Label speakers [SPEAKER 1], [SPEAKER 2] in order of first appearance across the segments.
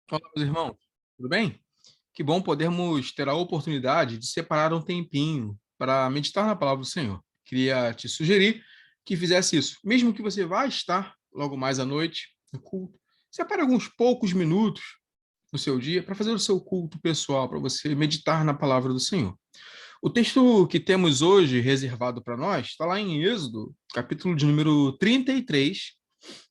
[SPEAKER 1] Olá, meus irmãos, tudo bem? Que bom podermos ter a oportunidade de separar um tempinho para meditar na palavra do Senhor. Queria te sugerir que fizesse isso, mesmo que você vá estar logo mais à noite no culto. Separe alguns poucos minutos no seu dia para fazer o seu culto pessoal, para você meditar na palavra do Senhor. O texto que temos hoje reservado para nós está lá em Êxodo, capítulo de número 33,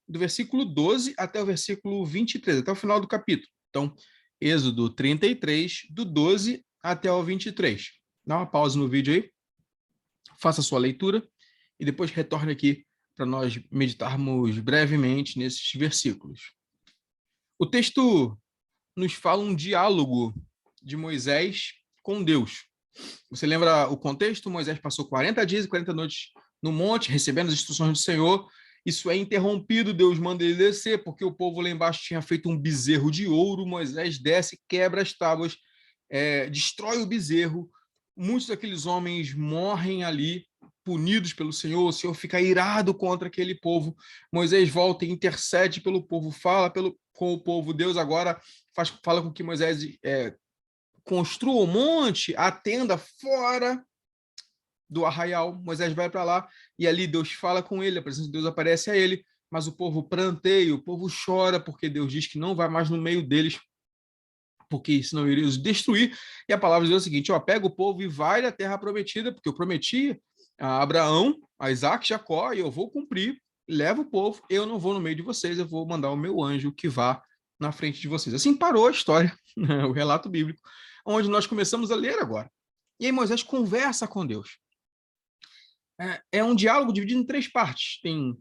[SPEAKER 1] do versículo 12 até o versículo 23, até o final do capítulo. Então, Êxodo 33, do 12 até o 23. Dá uma pausa no vídeo aí, faça a sua leitura e depois retorne aqui para nós meditarmos brevemente nesses versículos. O texto nos fala um diálogo de Moisés com Deus. Você lembra o contexto? Moisés passou 40 dias e 40 noites no monte, recebendo as instruções do Senhor. Isso é interrompido, Deus manda ele descer, porque o povo lá embaixo tinha feito um bezerro de ouro. Moisés desce, quebra as tábuas, destrói o bezerro. Muitos daqueles homens morrem ali, punidos pelo Senhor. O Senhor fica irado contra aquele povo. Moisés volta e intercede pelo povo, fala com o povo. Deus agora fala com que Moisés construa o monte, a tenda fora do arraial. Moisés vai para lá e ali Deus fala com ele, a presença de Deus aparece a ele, mas o povo pranteia, o povo chora, porque Deus diz que não vai mais no meio deles, porque senão iria os destruir. E a palavra de Deus é a seguinte: ó, pega o povo e vai da terra prometida, porque eu prometi a Abraão, a Isaac, Jacó, e eu vou cumprir. Leva o povo, eu não vou no meio de vocês, eu vou mandar o meu anjo que vá na frente de vocês. Assim parou a história, o relato bíblico, onde nós começamos a ler agora. E aí Moisés conversa com Deus. É um diálogo dividido em três partes. Tem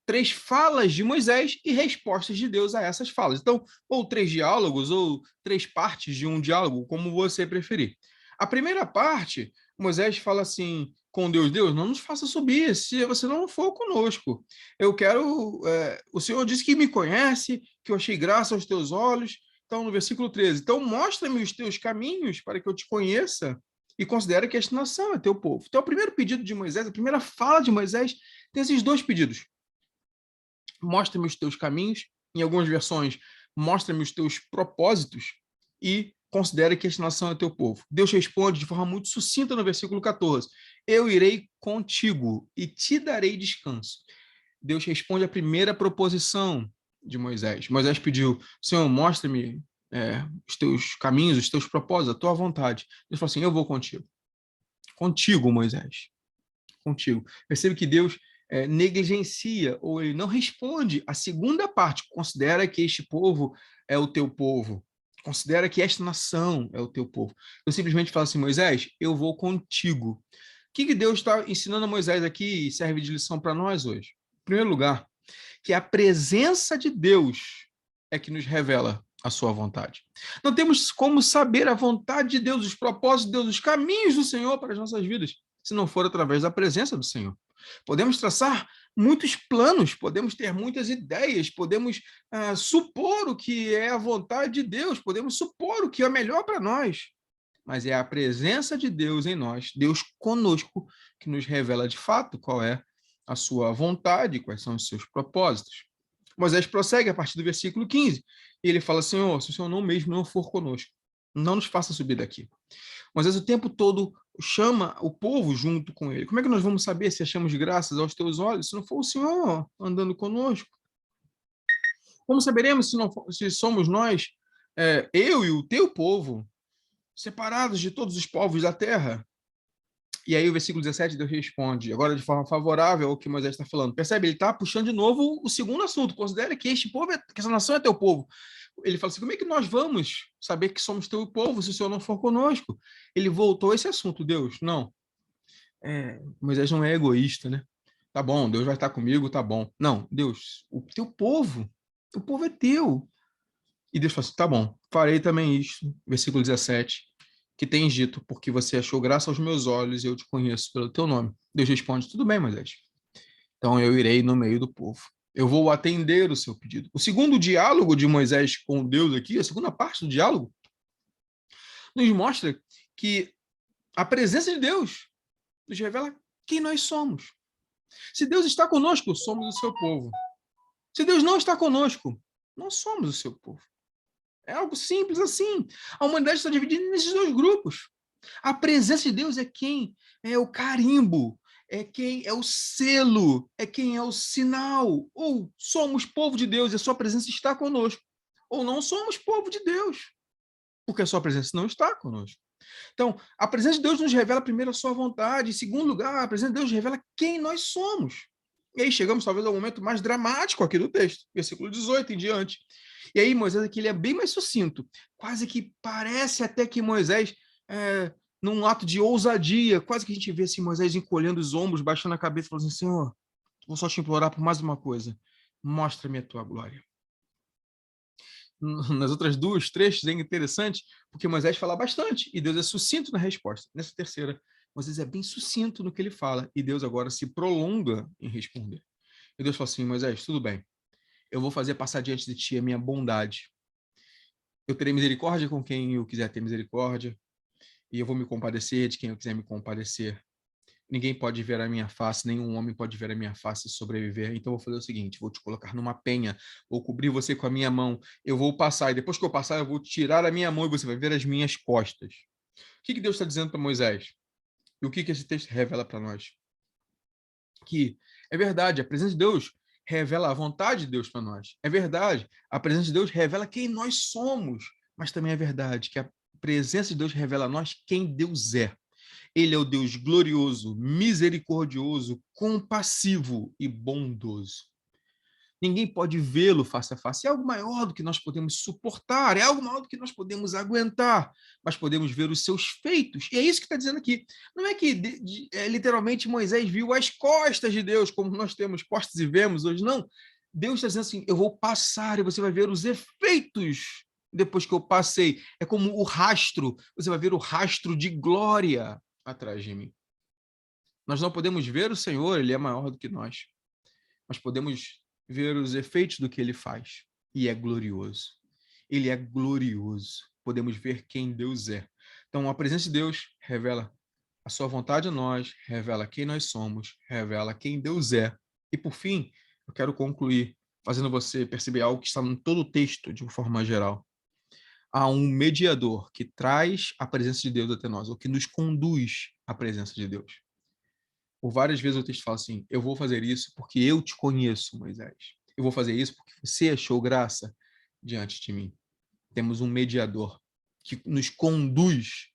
[SPEAKER 1] três falas de Moisés e respostas de Deus a essas falas. Então, ou três diálogos, ou três partes de um diálogo, como você preferir. A primeira parte, Moisés fala assim com Deus: Deus, não nos faça subir se você não for conosco. Eu quero. O Senhor disse que me conhece, que eu achei graça aos teus olhos. Então, no versículo 13: então mostra-me os teus caminhos para que eu te conheça e considera que esta nação é teu povo. Então, o primeiro pedido de Moisés, a primeira fala de Moisés, tem esses dois pedidos: mostra-me os teus caminhos, em algumas versões, mostra-me os teus propósitos e considera que esta nação é teu povo. Deus responde de forma muito sucinta no versículo 14: eu irei contigo e te darei descanso. Deus responde a primeira proposição de Moisés. Moisés pediu: Senhor, mostra-me os teus caminhos, os teus propósitos, a tua vontade. Deus falou assim: eu vou contigo. Contigo, Moisés. Contigo. Percebe que Deus negligencia ou ele não responde a segunda parte. Considera que este povo é o teu povo. Considera que esta nação é o teu povo. Eu simplesmente falo assim: Moisés, eu vou contigo. O que Deus está ensinando a Moisés aqui e serve de lição para nós hoje? Em primeiro lugar, que a presença de Deus é que nos revela a sua vontade. Não temos como saber a vontade de Deus, os propósitos de Deus, os caminhos do Senhor para as nossas vidas, se não for através da presença do Senhor. Podemos traçar muitos planos, podemos ter muitas ideias, podemos supor o que é a vontade de Deus, podemos supor o que é melhor para nós, mas é a presença de Deus em nós, Deus conosco, que nos revela de fato qual é a sua vontade, quais são os seus propósitos. Moisés prossegue a partir do versículo 15, e ele fala: Senhor, se o Senhor não mesmo não for conosco, não nos faça subir daqui. Moisés o tempo todo chama o povo junto com ele. Como é que nós vamos saber se achamos graças aos teus olhos, se não for o Senhor andando conosco? Como saberemos se somos nós, eu e o teu povo, separados de todos os povos da terra? E aí o versículo 17, Deus responde, agora de forma favorável ao que Moisés está falando. Percebe? Ele está puxando de novo o segundo assunto. Considere que este povo, que essa nação é teu povo. Ele fala assim: como é que nós vamos saber que somos teu povo se o Senhor não for conosco? Ele voltou a esse assunto, Deus. Não. Moisés não é egoísta, né? Tá bom, Deus vai estar comigo, tá bom. Não, Deus, o povo é teu. E Deus fala assim: tá bom, farei também isto. Versículo 17, que tens dito, porque você achou graça aos meus olhos e eu te conheço pelo teu nome. Deus responde: tudo bem, Moisés. Então eu irei no meio do povo. Eu vou atender o seu pedido. O segundo diálogo de Moisés com Deus aqui, a segunda parte do diálogo, nos mostra que a presença de Deus nos revela quem nós somos. Se Deus está conosco, somos o seu povo. Se Deus não está conosco, não somos o seu povo. É algo simples assim. A humanidade está dividida nesses dois grupos. A presença de Deus é quem é o carimbo, é quem é o selo, é quem é o sinal. Ou somos povo de Deus e a sua presença está conosco, ou não somos povo de Deus, porque a sua presença não está conosco. Então, a presença de Deus nos revela primeiro a sua vontade, em segundo lugar, a presença de Deus revela quem nós somos. E aí chegamos talvez ao momento mais dramático aqui do texto, versículo 18 em diante. E aí Moisés aqui ele é bem mais sucinto, quase que parece até que Moisés, num ato de ousadia, quase que a gente vê assim, Moisés encolhendo os ombros, baixando a cabeça, falando assim, Senhor, vou só te implorar por mais uma coisa, mostra-me a tua glória. Nas outras duas trechos é interessante, porque Moisés fala bastante e Deus é sucinto na resposta. Nessa terceira, Moisés é bem sucinto no que ele fala e Deus agora se prolonga em responder. E Deus fala assim, Moisés, tudo bem, eu vou fazer passar diante de ti a minha bondade. Eu terei misericórdia com quem eu quiser ter misericórdia e eu vou me compadecer de quem eu quiser me compadecer. Ninguém pode ver a minha face, nenhum homem pode ver a minha face e sobreviver. Então eu vou fazer o seguinte, vou te colocar numa penha, vou cobrir você com a minha mão, eu vou passar, e depois que eu passar, eu vou tirar a minha mão e você vai ver as minhas costas. O que Deus está dizendo para Moisés? E o que esse texto revela para nós? Que é verdade, a presença de Deus revela a vontade de Deus para nós. É verdade, a presença de Deus revela quem nós somos. Mas também é verdade que a presença de Deus revela a nós quem Deus é. Ele é o Deus glorioso, misericordioso, compassivo e bondoso. Ninguém pode vê-lo face a face. É algo maior do que nós podemos suportar, é algo maior do que nós podemos aguentar, mas podemos ver os seus feitos. E é isso que está dizendo aqui. Não é que literalmente Moisés viu as costas de Deus, como nós temos costas e vemos hoje, não. Deus está dizendo assim, eu vou passar e você vai ver os efeitos depois que eu passei. É como o rastro, você vai ver o rastro de glória atrás de mim. Nós não podemos ver o Senhor, ele é maior do que nós, mas podemos ver os efeitos do que ele faz, e é glorioso. Ele é glorioso. Podemos ver quem Deus é. Então, a presença de Deus revela a sua vontade a nós, revela quem nós somos, revela quem Deus é. E, por fim, eu quero concluir fazendo você perceber algo que está em todo o texto, de uma forma geral. Há um mediador que traz a presença de Deus até nós, ou que nos conduz à presença de Deus. Por várias vezes o texto fala assim, eu vou fazer isso porque eu te conheço, Moisés. Eu vou fazer isso porque você achou graça diante de mim. Temos um mediador que nos conduz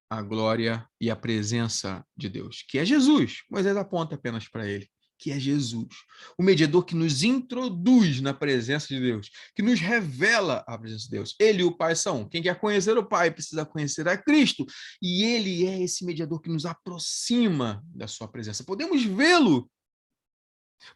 [SPEAKER 1] à glória e à presença de Deus, que é Jesus. Moisés aponta apenas para ele, que é Jesus. O mediador que nos introduz na presença de Deus, que nos revela a presença de Deus. Ele e o Pai são. Quem quer conhecer o Pai precisa conhecer a Cristo. E ele é esse mediador que nos aproxima da sua presença. Podemos vê-lo.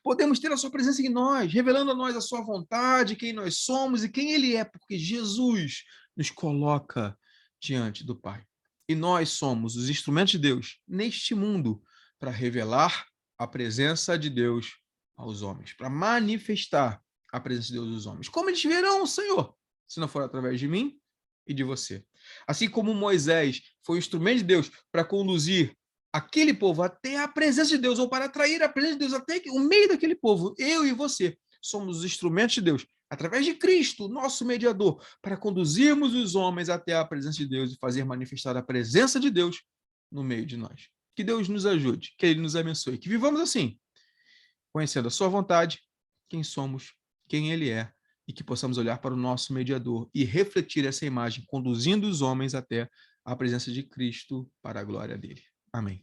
[SPEAKER 1] Podemos ter a sua presença em nós, revelando a nós a sua vontade, quem nós somos e quem ele é, porque Jesus nos coloca diante do Pai. E nós somos os instrumentos de Deus neste mundo para revelar a presença de Deus aos homens, para manifestar a presença de Deus aos homens. Como eles verão o Senhor, se não for através de mim e de você? Assim como Moisés foi o instrumento de Deus para conduzir aquele povo até a presença de Deus, ou para atrair a presença de Deus até o meio daquele povo, eu e você somos os instrumentos de Deus, através de Cristo, nosso mediador, para conduzirmos os homens até a presença de Deus e fazer manifestar a presença de Deus no meio de nós. Que Deus nos ajude, que Ele nos abençoe, que vivamos assim, conhecendo a sua vontade, quem somos, quem Ele é, e que possamos olhar para o nosso mediador e refletir essa imagem, conduzindo os homens até a presença de Cristo para a glória dele. Amém.